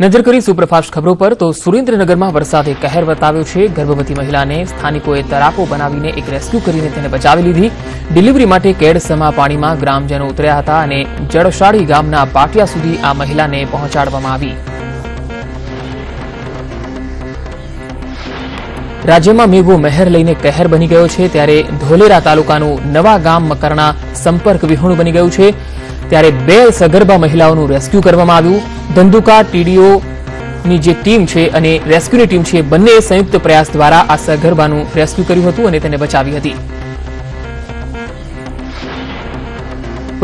નજર કરી સુપરફાસ્ટ ખબરો પર તો સુરેન્દ્રનગરમાં વરસાદે કહેર વર્તાવ્યો છે। ગર્ભવતી મહિલાને સ્થાનિકોએ તરાપો બનાવીને એક રેસ્ક્યુ કરીને તેને બચાવી લીધી। ડિલિવરી માટે કેડસમા પાણીમાં ગ્રામજનો ઉતર્યા હતા અને જળશાળી ગામના પાટિયા સુધી આ મહિલાને પહોંચાડવામાં આવી। રાજ્યમાં મેઘો મહેર લઈને કહેર બની ગયો છે, ત્યારે ધોલેરા તાલુકાનું નવા ગામ મકરના સંપર્ક વિહોણું બની ગયું છે। ત્યારે 2 સગર્ભા મહિલાઓનું રેસ્ક્યુ કરવામાં આવ્યું। ધંધુકા ટીડીઓની જે ટીમ છે અને રેસ્ક્યુની ટીમ છે, બંને સંયુક્ત પ્રયાસ દ્વારા આ સગર્ભાનું રેસ્ક્યુ કર્યું હતું અને તેને બચાવી હતી।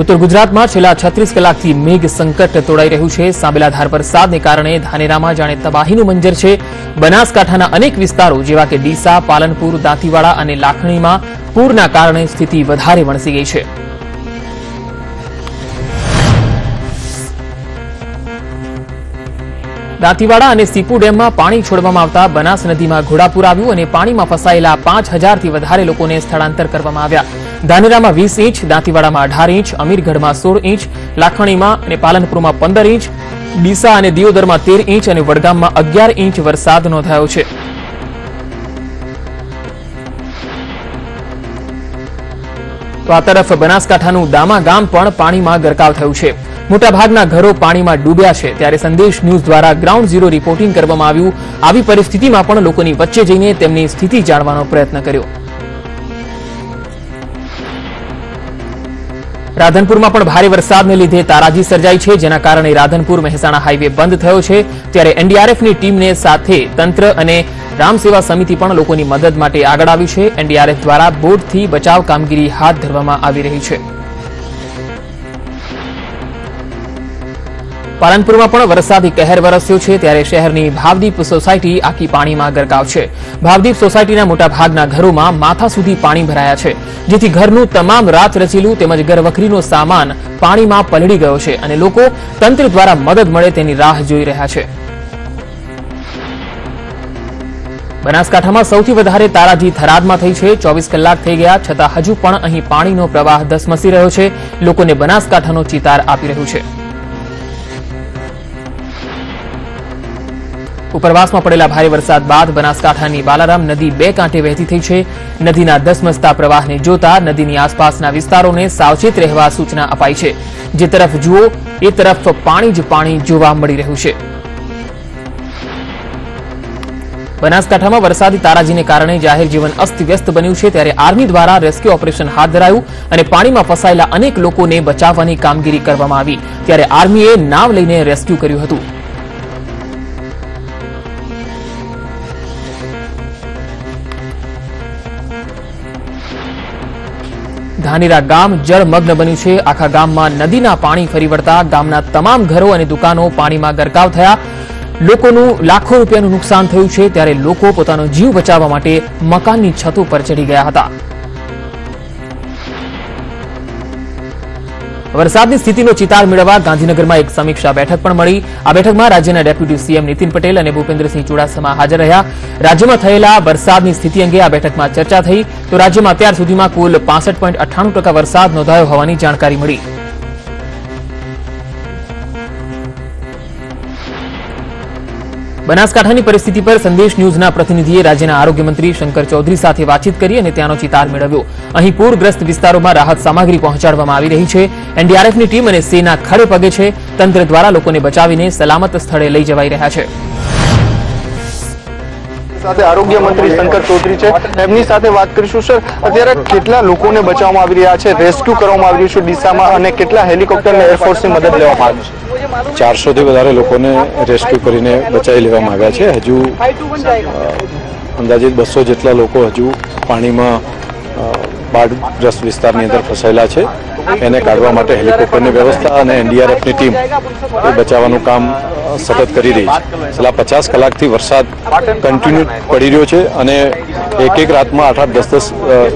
ઉત્તર ગુજરાતમાં છેલ્લા 36 કલાકથી મેઘ સંકટ તોડાઈ રહ્યું છે। સાંબેલાધાર વરસાદને કારણે ધાનેરામાં જાણે તબાહીનું મંજર છે। બનાસકાંઠાના અનેક વિસ્તારો જેવા કે ડીસા, પાલનપુર, દાંતીવાડા અને લાખણીમાં પૂરના કારણે સ્થિતિ વધારે વણસી ગઈ છે। દાંતીવાડા અને સીપુ ડેમમાં પાણી છોડવામાં આવતા બનાસ નદીમાં ઘોડાપૂર આવ્યું અને પાણીમાં ફસાયેલા 5000થી વધારે લોકોને સ્થળાંતર કરવામાં આવ્યા। ધાનેરામાં 20 ઇંચ, દાંતીવાડામાં 18 ઇંચ, અમીરગઢમાં 16 ઇંચ, લાખણીમાં અને પાલનપુરમાં 15 ઇંચ, ડીસા અને દિયોદરમાં 13 ઇંચ અને વડગામમાં 11 ઇંચ વરસાદ નોંધાયો છે। તો આ તરફ બનાસકાંઠાનું દામા ગામ પણ પાણીમાં ગરકાવ થયું છે। મોટાભાગના ઘરો પાણીમાં ડૂબ્યા છે। ત્યારે સંદેશ ન્યૂઝ દ્વારા ગ્રાઉન્ડ ઝીરો રિપોર્ટિંગ કરવામાં આવ્યું। આવી પરિસ્થિતિમાં પણ લોકોની વચ્ચે જઈને તેમની સ્થિતિ જાણવાનો પ્રયત્ન કર્યો। રાધનપુરમાં પણ ભારે વરસાદને લીધે તારાજી સર્જાઈ છે, જેના કારણે રાધનપુર મહેસાણા હાઈવે બંધ થયો છે। ત્યારે એનડીઆરએફની ટીમને સાથે તંત્ર અને રામસેવા સમિતિ પણ લોકોની મદદ માટે આગળ આવી છે। એનડીઆરએફ દ્વારા બોટથી બચાવ કામગીરી હાથ ધરવામાં આવી રહી છે। પાલનપુરમાં પણ વરસાદી કહેર વરસ્યો છે। ત્યારે શહેરની ભાવદીપ સોસાયટી આખી પાણીમાં ગરકાવ છે। ભાવદીપ સોસાયટીના મોટાભાગના ઘરોમાં માથા સુધી પાણી ભરાયા છે, જેથી ઘરનું તમામ રાત રચીલું તેમજ ઘરવખરીનો સામાન પાણીમાં પલળી ગયો છે અને લોકો તંત્ર દ્વારા મદદ મળે તેની રાહ જોઈ રહ્યા છે। બનાસકાંઠામાં સૌથી વધારે તારાજી થરાદમાં થઈ છે। 24 કલાક થઈ ગયા છતાં હજુ પણ અહીં પાણીનો પ્રવાહ ધસમસી રહ્યો છે। લોકોને બનાસકાંઠાનો ચિતાર આપી રહ્યું છે। ઉપરવાસમાં પડેલા ભારે વરસાદ બાદ બનાસકાંઠાની બાલારામ નદી 2 કાંઠે વહેતી થઈ છે। નદીના ધસમસતા પ્રવાહને જોતા નદીની આસપાસના વિસ્તારોને સાવચેત રહેવા સૂચના અપાઈ છે। જે તરફ જુઓ એ તરફ પાણી જ પાણી જોવા મળી રહ્યું છે। બનાસકાંઠામાં વરસાદી તારાજીને કારણે જાહેર જીવન અસ્તવ્યસ્ત બન્યું છે। ત્યારે આર્મી દ્વારા રેસ્ક્યુ ઓપરેશન હાથ ધરાયું અને પાણીમાં ફસાયેલા અનેક લોકોને બચાવવાની કામગીરી કરવામાં આવી। ત્યારે આર્મીએ નાવ લઈને રેસ્ક્યુ કર્યું હતું। ધાનેરા ગામ જળમગ્ન બન્યું છે। આખા ગામમાં નદીના પાણી ફરી વળતા ગામના તમામ ઘરો અને દુકાનો પાણીમાં ગરકાવ થયા। લોકોનું લાખો રૂપિયાનું નુકસાન થયું છે। ત્યારે લોકો પોતાનો જીવ બચાવવા માટે મકાનની છતો પર ચડી ગયા હતા। વરસાદની સ્થિતિનો ચિતાર મેળવવા ગાંધીનગરમાં એક સમીક્ષા બેઠક પણ મળી। આ બેઠકમાં રાજ્યના ડેપ્યુટી સીએમ નીતિન પટેલ અને ભૂપેન્દ્રસિંહ ચુડાસમા હાજર રહ્યા। રાજ્યમાં થયેલા વરસાદની સ્થિતિ અંગે આ બેઠકમાં ચર્ચા થઈ। તો રાજ્યમાં અત્યાર સુધીમાં કુલ 65.98% વરસાદ નોંધાયો હોવાની જાણકારી મળી। બનાસકાંઠાની પરિસ્થિતિ પર સંદેશ ન્યૂઝના પ્રતિનિધિએ રાજ્યના આરોગ્ય મંત્રી શંકર ચૌધરી સાથે વાતચીત કરી અને ત્યાંનો ચિતાર મેળવ્યો। અહીં પૂરગ્રસ્ત વિસ્તારોમાં રાહત સામગ્રી પહોંચાડવામાં આવી રહી છે। એનડીઆરએફની ટીમ અને સેના ખડે પગે છે। તંત્ર દ્વારા લોકોને બચાવીને સલામત સ્થળે લઈ જવાઈ રહ્યા છે। સાથે આરોગ્ય મંત્રી શંકર ચૌધરી છે, એમની સાથે વાત કરીશું। સર, અત્યારે કેટલા લોકોને બચાવવામાં આવી રહ્યા છે, રેસ્ક્યુ કરવામાં આવી રહ્યું છે ડીસામાં, અને કેટલા હેલિકોપ્ટર અને એરફોર્સની મદદ લેવામાં આવી છે? 400થી વધારે લોકોને રેસ્ક્યુ કરીને બચાવી લેવામાં આવ્યા છે। હજુ અંદાજિત 200 જેટલા લોકો હજુ પાણીમાં બાઢગ્રસ્ત વિસ્તારની અંદર ફસાયેલા છે। એને કાઢવા માટે હેલિકોપ્ટરની વ્યવસ્થા અને એનડીઆરએફની ટીમ એ બચાવવાનું કામ સતત કરી રહી છે। છેલ્લા 50 કલાકથી વરસાદ કન્ટિન્યુ પડી રહ્યો છે અને એક રાતમાં 8-10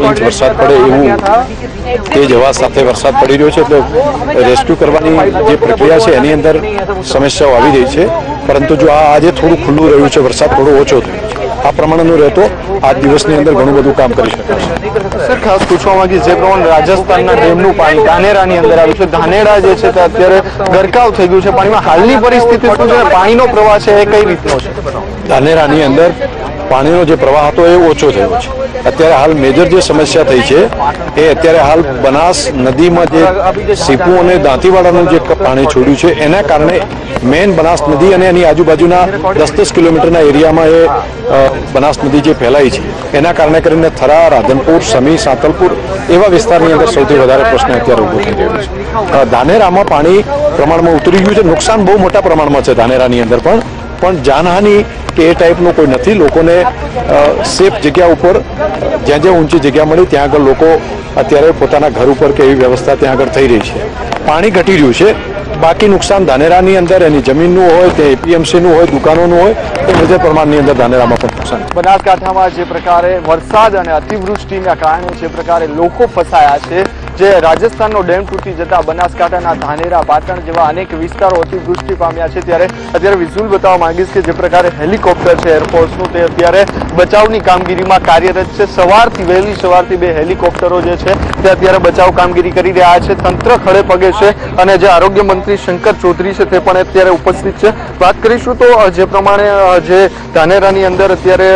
ઇંચ વરસાદ પડે એવું તેજ હવા સાથે વરસાદ પડી રહ્યો છે। એટલે રેસ્ક્યુ કરવાની જે પ્રક્રિયા છે એની અંદર સમસ્યાઓ આવી રહી છે। પરંતુ જો આજે થોડું ખુલ્લું રહ્યું છે, વરસાદ થોડો ઓછો થયો છે, આ પ્રમાણેનો રહેતો આ દિવસની અંદર ઘણું બધું કામ કરી શકાશે. સર, ખાસ પૂછવા માંગીએ, જે પ્રમાણે રાજસ્થાનના ડેમનું પાણી ધાનેરાની અંદર આવ્યું છે, ધાનેરા જે છે તે અત્યારે ગરકાવ થઈ ગયું છે પાણીમાં, હાલની પરિસ્થિતિ શું છે, પાણીનો પ્રવાહ છે એ કઈ રીતનો છે? ધાનેરાની અંદર પાણીનો જે પ્રવાહ હતો એ ઓછો થયો છે. અત્યારે હાલ મેજર જે સમસ્યા થઈ છે એ અત્યારે હાલ બનાસ નદીમાં જે સીપુ અને દાંતીવાડાનું જે પાણી છોડ્યું છે એના કારણે મેન બનાસ નદી અને એની આજુબાજુના 10-10 કિલોમીટરના એરિયામાં એ બનાસ નદી જે ફેલાઈ છે એના કારણે કરીને થરા, રાધનપુર, સમી, સાંતલપુર એવા વિસ્તારની અંદર સૌથી વધારે પ્રશ્ન અત્યારે ઉભો થઈ રહ્યો છે. ધાનેરામાં પાણી પ્રમાણમાં ઉતરી ગયું છે. નુકસાન બહુ મોટા પ્રમાણમાં છે ધાનેરાની અંદર, પણ જાનહાનિ કે એ ટાઈપનું કોઈ નથી. લોકોને સેફ જગ્યા ઉપર જ્યાં જ્યાં ઊંચી જગ્યા મળી ત્યાં આગળ લોકો અત્યારે પોતાના ઘર ઉપર કે એવી વ્યવસ્થા ત્યાં આગળ થઈ રહી છે. પાણી ઘટી રહ્યું છે. બાકી નુકસાન ધાનેરાની અંદર એની જમીનનું હોય કે એપીએમસીનું હોય, દુકાનોનું હોય, એ મેજર પ્રમાણની અંદર ધાનેરામાં પણ નુકસાન. બનાસકાંઠામાં જે પ્રકારે વરસાદ અને અતિવૃષ્ટિના કારણે જે પ્રકારે લોકો ફસાયા છે, જે રાજસ્થાનનો ડેમ તૂટી જતા બનાસકાંઠાના ધાનેરા, પાટણ જેવા અનેક વિસ્તારો અતિવૃષ્ટિ પામ્યા છે, ત્યારે અત્યારે વિઝ્યુઅલ બતાવવા માંગીશ કે જે પ્રકારે હેલિકોપ્ટર છે એરફોર્સનું તે અત્યારે બચાવની કામગીરીમાં કાર્યરત છે. વહેલી સવારથી 2 હેલિકોપ્ટરો જે છે તે અત્યારે બચાવ કામગીરી કરી રહ્યા છે. તંત્ર ખડે પગે છે અને જે આરોગ્ય મંત્રી શંકર ચૌધરી છે તે પણ અત્યારે ઉપસ્થિત છે. વાત કરીશું તો જે પ્રમાણે જે ધાનેરાની અંદર અત્યારે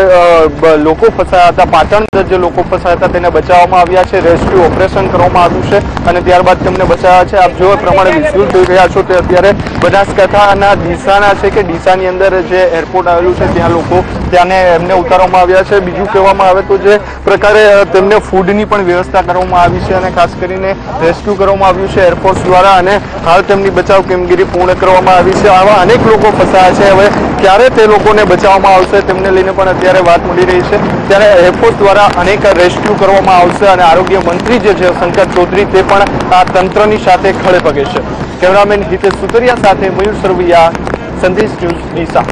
લોકો ફસાયા હતા, પાટણ જે લોકો ફસાયા હતા તેને બચાવવામાં આવ્યા છે, રેસ્ક્યુ ઓપરેશન કરવામાં આવ્યું છે અને ત્યારબાદ તેમને બચાવ્યા છે. આપ જો પ્રમાણે વિઝ્યુઅલ જોઈ રહ્યા છો તે અત્યારે બનાસકાંઠાના ડીસાના છે કે ડીસાની અંદર જે એરપોર્ટ આવેલું છે ત્યાં લોકો ત્યાંને એમને ઉતારવામાં આવ્યા છે. બીજું કહેવામાં આવે તો જે પ્રકારે તેમને ફૂડની પણ વ્યવસ્થા કરવામાં આવી છે અને ખાસ કરીને રેસ્ક્યુ કરવામાં આવ્યું છે એરફોર્સ દ્વારા અને હાલ તેમની બચાવ કામગીરી પૂર્ણ કરવામાં આવી છે. આવા અનેક લોકો ફસાયા છે. હવે ક્યારે તે લોકોને બચાવવામાં આવશે તેમને લઈને પણ અત્યારે વાત મળી રહી છે. ત્યારે એરફોર્સ દ્વારા અનેક રેસ્ક્યુ કરવામાં આવશે અને આરોગ્ય મંત્રી જે છે શંકર ચૌધરી તે પણ આ તંત્રની સાથે ખડે પગે છે. કેમેરામેન હિતેશ સુતરિયા સાથે મયુર સરવૈયા, સંદેશ ન્યૂઝ, ડીસા.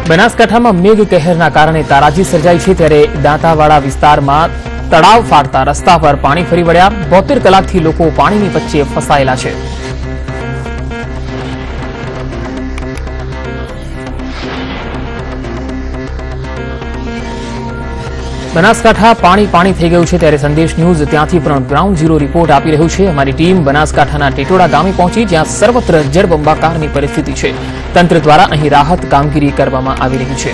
બનાસકાંઠામાં મેઘ કહેરના કારણે તારાજી સર્જાઈ છે, ત્યારે દાંતાવાડા વિસ્તારમાં તળાવ ફાટતા રસ્તા પર પાણી ફરી વળ્યા. 72 કલાકથી લોકો પાણીની વચ્ચે ફસાયેલા છે. બનાસકાંઠા પાણી થઈ ગયું છે, ત્યારે સંદેશ ન્યૂઝ ત્યાંથી પણ ગ્રાઉન્ડ ઝીરો રિપોર્ટ આપી રહ્યું છે. અમારી ટીમ બનાસકાંઠાના ટેટોડા ગામે પહોંચી, જ્યાં સર્વત્ર જળબંબાકારની પરિસ્થિતિ છે. તંત્ર દ્વારા અહીં રાહત કામગીરી કરવામાં આવી રહી છે.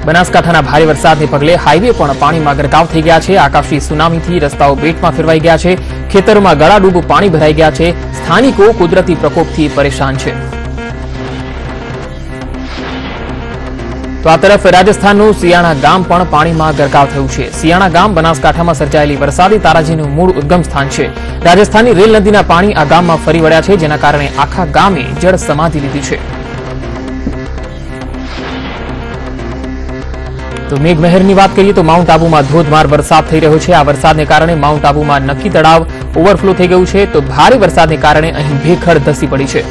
બનાસકાંઠાના ભારે વરસાદને પગલે હાઈવે પણ પાણીમાં ગરકાવ થઈ ગયા છે. આકાશી સુનામીથી રસ્તાઓ બેટમાં ફેરવાઈ ગયા છે. ખેતરોમાં ગળાડૂબ પાણી ભરાઈ ગયા છે. સ્થાનિકો કુદરતી પ્રકોપથી પરેશાન છે. તો આ તરફ રાજસ્થાનનું સિયાણા ગામ પણ પાણીમાં ગરકાવ થયું છે. સિયાણા ગામ બનાસકાંઠામાં સર્જાયેલી વરસાદી તારાજીનું મૂળ ઉદ્ગમ સ્થાન છે. રાજસ્થાની રેલ નદીના પાણી આ ગામમાં ફરી વળ્યા છે, જેના કારણે આખા ગામે જળ સમાધિ લીધી છે. તો મેઘમહેરની વાત કરીએ તો માઉન્ટ આબુમાં ધોધમાર વરસાદ થઈ રહ્યો છે. આ વરસાદને કારણે માઉન્ટ આબુમાં નક્કી તળાવ ઓવરફ્લો થઈ ગયું છે, તો ભારે વરસાદને કારણે અહીં ભેખડ ધસી પડી છે.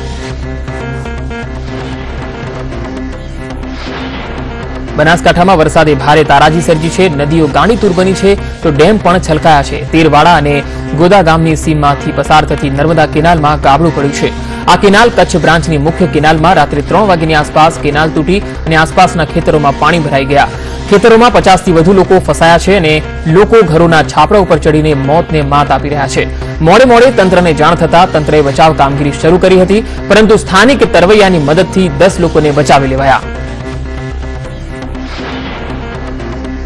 બનાસકાંઠામાં વરસાદે ભારે તારાજી સર્જી છે. નદીઓ ગાંડીતુર બની છે, તો ડેમ પણ છલકાયા છે. તેરવાડા અને ગોદા ગામની સીમમાંથી પસાર થતી નર્મદા કેનાલમાં ગાબડું પડ્યું છે. આ કેનાલ કચ્છ બ્રાન્ચની મુખ્ય કેનાલમાં રાત્રે 3 વાગ્યાની આસપાસ કેનાલ તૂટી અને આસપાસના ખેતરોમાં પાણી ભરાઈ ગયા. ખેતરોમાં 50થી વધુ લોકો ફસાયા છે અને લોકો ઘરોના છાપરા ઉપર ચડીને મોતને માત આપી રહ્યા છે. મોડે તંત્રને જાણ થતા તંત્રએ બચાવ કામગીરી શરૂ કરી હતી, પરંતુ સ્થાનિક તરવૈયાની મદદથી 10 લોકોને બચાવી લેવાયા.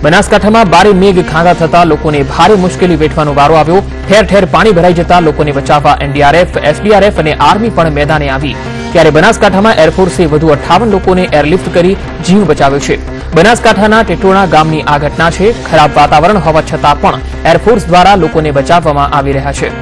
બનાસકાંઠામાં ભારે મેઘ ખાંગા થતા લોકોને ભારે મુશ્કેલી વેઠવાનો વારો આવ્યો. ઠેર ઠેર પાણી ભરાઈ જતા લોકોને બચાવવા એનડીઆરએફ, એસડીઆરએફ અને આર્મી પણ મેદાને આવી. ત્યારે બનાસકાંઠામાં એરફોર્સે વધુ 58 લોકોને એરલિફ્ટ કરી જીવ બચાવ્યો છે. બનાસકાંઠાના ટેટોણા ગામની આ ઘટના છે. ખરાબ વાતાવરણ હોવા છતાં પણ એરફોર્સ દ્વારા લોકોને બચાવવામાં આવી રહ્યા છે.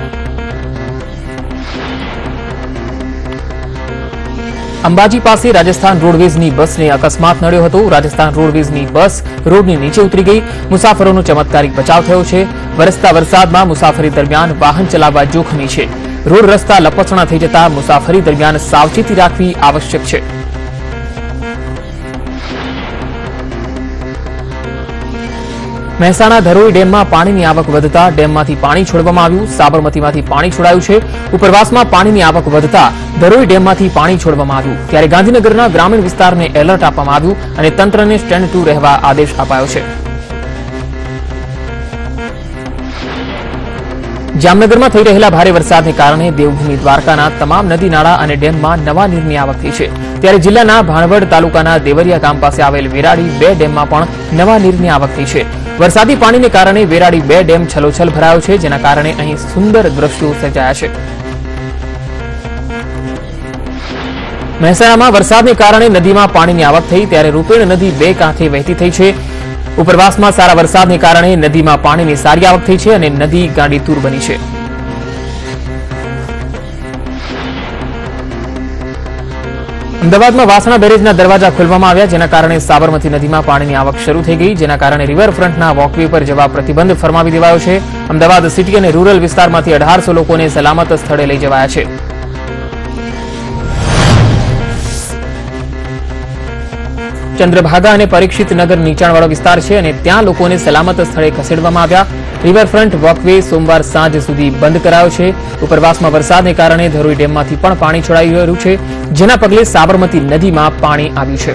અંબાજી પાસે રાજસ્થાન રોડવેઝની બસને અકસ્માત નડ્યો હતો. રાજસ્થાન રોડવેઝની બસ રોડની નીચે ઉતરી ગઈ. મુસાફરોનો ચમત્કારિક બચાવ થયો છે. વરસતા વરસાદમાં મુસાફરી દરમિયાન વાહન ચલાવવા જોખમી છે. રોડ રસ્તા લપસણા થઈ જતા મુસાફરી દરમિયાન સાવચેતી રાખવી આવશ્યક છે. મહેસાણા ધરોઈ ડેમમાં પાણીની આવક વધતા ડેમમાંથી પાણી છોડવામાં આવ્યું. સાબરમતીમાંથી પાણી છોડાયું છે. ઉપરવાસમાં પાણીની આવક વધતા ધરોઈ ડેમમાંથી પાણી છોડવામાં આવ્યું. ત્યારે ગાંધીનગરના ગ્રામીણ વિસ્તારને એલર્ટ આપવામાં આવ્યું અને તંત્રને સ્ટેન્ડ ટુ રહેવા આદેશ અપાયો છે. જામનગરમાં થઈ રહેલા ભારે વરસાદને કારણે દેવભૂમિ દ્વારકાના તમામ નદી નાળા અને ડેમમાં નવા નીરની આવક થઈ છે. ત્યારે જિલ્લાના ભાણવડ તાલુકાના દેવરિયા ગામ પાસે આવેલ વેરાડી 2 ડેમમાં પણ નવા નીરની આવક થઈ છે. વરસાદી પાણીને કારણે વેરાડી 2 ડેમ છલોછલ ભરાયો છે, જેના કારણે અહીં સુંદર દ્રશ્યો સર્જાયા છે. મહેસાણામાં વરસાદને કારણે નદીમાં પાણીની આવક થઈ, ત્યારે રૂપેણ નદી 2 કાંઠે વહેતી થઈ છે. ઉપરવાસમાં સારા વરસાદને કારણે નદીમાં પાણીની સારી આવક થઈ છે અને નદી ગાંડીતુર બની છે. અમદાવાદમાં વાસણા બેરેજના દરવાજા ખોલવામાં આવ્યા, જેના કારણે સાબરમતી નદીમાં પાણીની આવક શરૂ થઈ ગઈ, જેના કારણે રિવરફ્રન્ટના વોકવે પર જવા પ્રતિબંધ ફરમાવી દેવાયો છે. અમદાવાદ સિટી અને રૂરલ વિસ્તારમાંથી 1800 લોકોને સલામત સ્થળે લઈ જવાયા છે. ચંદ્રભાગા અને પરીક્ષિત નગર નીચાણવાળો વિસ્તાર છે અને ત્યાં લોકોને સલામત સ્થળે ખસેડવામાં આવ્યા. રિવરફ્રન્ટ વોકવે સોમવાર સાંજ સુધી બંધ કરાયો છે. ઉપરવાસમાં વરસાદને કારણે ધરોઈ ડેમમાંથી પણ પાણી છોડાઈ રહ્યું છે, જેના પગલે સાબરમતી નદીમાં પાણી આવ્યું છે.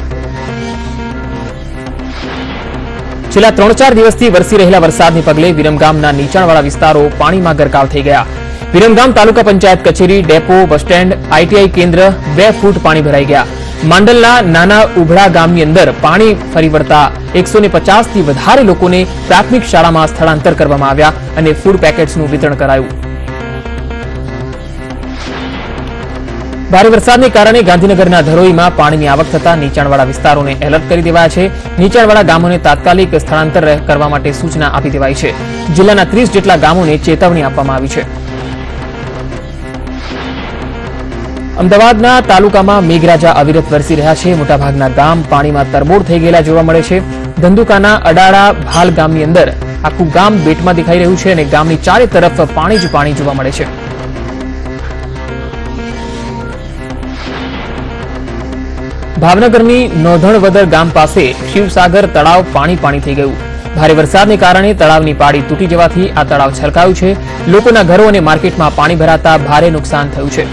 છેલ્લા 3-4 દિવસથી વરસી રહેલા વરસાદને પગલે વિરમગામના નીચાણવાળા વિસ્તારો પાણીમાં ગરકાવ થઈ ગયા. વિરમગામ તાલુકા પંચાયત કચેરી, ડેપો, બસ સ્ટેન્ડ, આઈટીઆઈ કેન્દ્ર 2 ફૂટ પાણી ભરાઈ ગયા. માંડલના નાના ઉભડા ગામની અંદર પાણી ફરી વળતા 150 થી વધારે લોકોને પ્રાથમિક શાળામાં સ્થળાંતર કરવામાં આવ્યા અને ફૂડ પેકેટ્સનું વિતરણ કરાયું. ભારે વરસાદને કારણે ગાંધીનગરના ધરોઈમાં પાણીની આવક થતા નીચાણવાળા વિસ્તારોને એલર્ટ કરી દેવાયા છે. નીચાણવાળા ગામોને તાત્કાલિક સ્થળાંતર કરવા માટે સૂચના આપી દેવાઈ છે. જિલ્લાના 30 જેટલા ગામોને ચેતવણી આપવામાં આવી છે. અમદાવાદના તાલુકામાં મેઘરાજા અવિરત વરસી રહ્યા છે. મોટાભાગના ગામ પાણીમાં તરબોળ થઈ ગયેલા જોવા મળે છે. ધંધુકાના અડાળા ભાલ ગામની અંદર આખું ગામ બેટમાં દેખાઈ રહ્યું છે અને ગામની ચારે તરફ પાણી જ પાણી જોવા મળે છે. ભાવનગરની નોંધણવદર ગામ પાસે શિવસાગર તળાવ પાણી થઈ ગયું. ભારે વરસાદને કારણે તળાવની પાળી તૂટી જવાથી આ તળાવ છલકાયું છે. લોકોના ઘરો અને માર્કેટમાં પાણી ભરાતા ભારે નુકસાન થયું છે.